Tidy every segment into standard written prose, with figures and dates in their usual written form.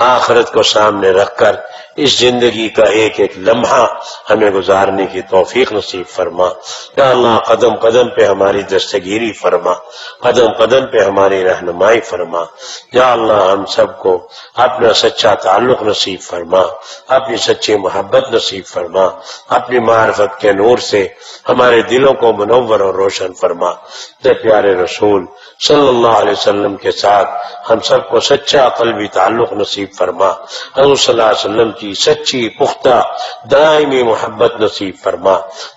आखिरत को सामने रखकर इस जिंदगी का एक एक लम्हा हमें गुजारने की तौफीक नसीब फरमा। या अल्लाह कदम कदम पे हमारी दस्तगीरी फरमा, कदम कदम पे हमारी रहनुमाई फरमा। या अल्लाह हम सबको अपना सच्चा ताल्लुक नसीब फरमा, अपनी सच्ची मोहब्बत नसीब फरमा, अपनी मार्फत के नूर से हमारे दिलों को मुनव्वर और रोशन फरमा। प्यारे रसूल सल्लल्लाहु अलैहि वसल्लम के साथ हम सबको सच्चा क़ल्बी ताल्लुक नसीब फरमा। हज़रत सल्लल्लाहु अलैहि वसल्लम की सच्ची पुख्ता दायमी मोहब्बत नसीब फरमा।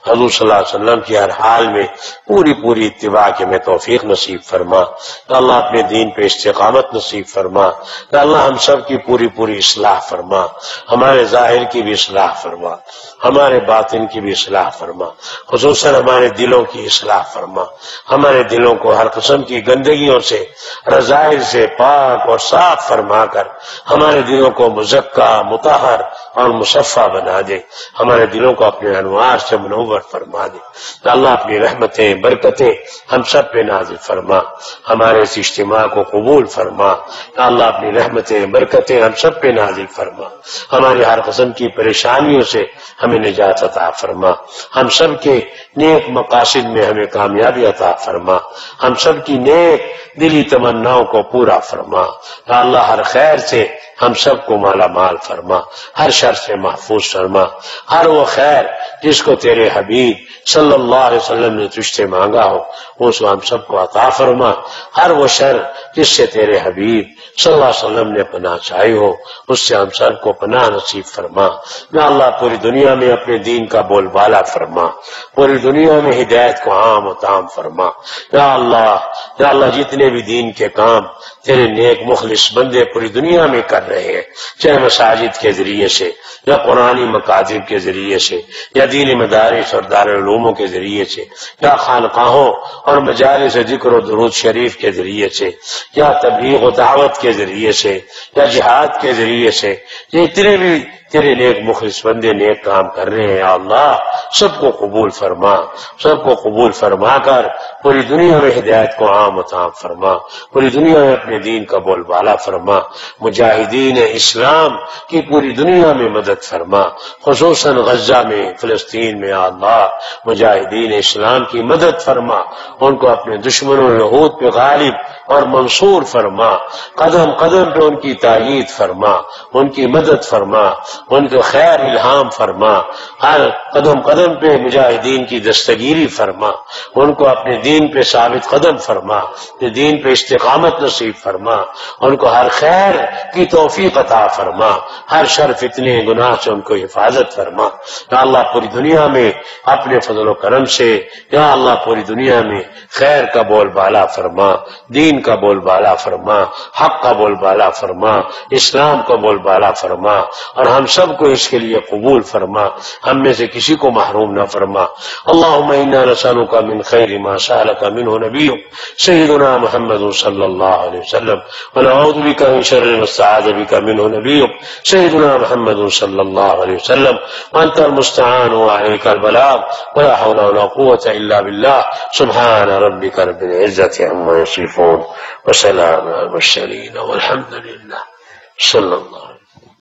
हज़रत सल्लल्लाहु अलैहि वसल्लम की हर हाल में पूरी पूरी इत्तिबा के में तौफीक नसीब फरमा। अल्लाह अपने दीन पे इस्तिकामत नसीब फरमा। अल्लाह हम सब की पूरी पूरी इस्लाह फरमा, हमारे जाहिर की भी इस्लाह फरमा, हमारे बातिन की भी इस्लाह फरमा, खुसूसन हमारे दिलों की इस्लाह फरमा। हमारे दिलों को हर किस्म की गंदगियों से, रज़ाइल से पाक और साफ फरमा कर हमारे दिलों को मुज़क्का, मुतहर और मुसफ़ा बना दे। हमारे दिलों को अपने अनवार से मुनव्वर फरमा दे। अल्लाह अपनी रहमतें, बरकतें हम सब पे नाज़िल फरमा। हमारे इस इज्तिमा को कबूल फरमा। अल्लाह अपनी रहमतें, बरकतें हम सब पे नाज़िल फरमा। हमारी हर किस्म की परेशानियों से हमें निजात अता फरमा। हम सब के नेक मकासिद में हमें कामयाबी अता फरमा। हम सब की नेक दिली तमन्नाओं को पूरा फरमा। अल्लाह हर खैर से हम सबको माला माल फरमा, हर शर से महफूज फरमा। हर वो खैर जिसको तेरे हबीब सल्लल्लाहु अलैहि वसल्लम ने तुझसे मांगा हो उसको हम सबको अता फरमा। हर वो शर जिससे तेरे हबीब सल्लल्लाहु अलैहि वसल्लम ने पनाह चाही हो उससे हम सबको पनाह नसीब फरमा। या अल्लाह पूरी दुनिया में अपने दीन का बोलबाला फरमा, पूरी दुनिया में हिदायत को आम और ताम फरमा। या अल्लाह जितने भी दीन के काम तेरे नेक मुखलिस बंदे पूरी दुनिया में कर रहे हैं, चाहे मसाजिद के जरिए से या कुरानी मकातिब के जरिए से या दीनी मदारिस और दारुल-उलूमों के जरिए से या खानकाहों और मजालिस जिक्र और दुरूद शरीफ के जरिए से या तबलीग और दावत के जरिए से या जिहाद के जरिए से, जितने भी तेरे नेक मुखलिस बंदे नेक काम कर रहे हैं अल्लाह सबको कबूल फरमा, सबको कबूल फरमा कर पूरी दुनिया में हिदायत को आम और ताम फरमा, पूरी दुनिया में अपने दीन का बोलबाला फरमा। मुजाहिदीन इस्लाम की पूरी दुनिया में मदद फरमा, खुसूसन गजा में, फिलिस्तीन में अल्लाह मुजाहिदीन इस्लाम की मदद फरमा। उनको अपने दुश्मनों यहूद पे गालिब और मंसूर फरमा। कदम कदम पे उनकी तायीद फरमा, उनकी मदद फरमा, उनको खैर इल्हाम फरमा। हर कदम कदम पे मुजाहिदीन की दस्तगीरी फरमा, उनको अपने दीन पे साबित कदम फरमा, दीन पे इस्तिकामत नसीब फरमा। उनको हर खैर की तौफीक अता फरमा, हर शर फितने गुनाह से उनको हिफाजत फरमा। या अल्लाह पूरी दुनिया में अपने फजल करम से, या अल्लाह पूरी दुनिया में खैर का बोलबाला फरमा, दीन का बोलबाला फरमा, हक का बोलबाला फरमा, इस्लाम का बोलबाला फरमा और हम सबको इसके लिए कबूल फरमा। हम में से किसी को महरूम न फरमा। अल्लाहुम्मा इन्ना नसअलुका मिन खैरि मा सअलका मिन्हु नबियुक सय्यिदुना मुहम्मद सल्लल्लाहु अलैहि वसल्लम व नऊज़ु बिका मिन शर्रि मा इस्तआज़ बिका मिन्हु नबियुक सय्यिदुना मुहम्मद सल्लल्लाहु अलैहि वसल्लम व अंतल मुस्तआन व अलैकल बलाग व ला हौला व ला कुव्वता इल्ला बिल्लाह। सुब्हान रब्बिका रब्बिल इज्जति अम्मा यसिफून व सलामुन अलल मुरसलीन वल्हम्दुलिल्लाह सल्लल्लाहु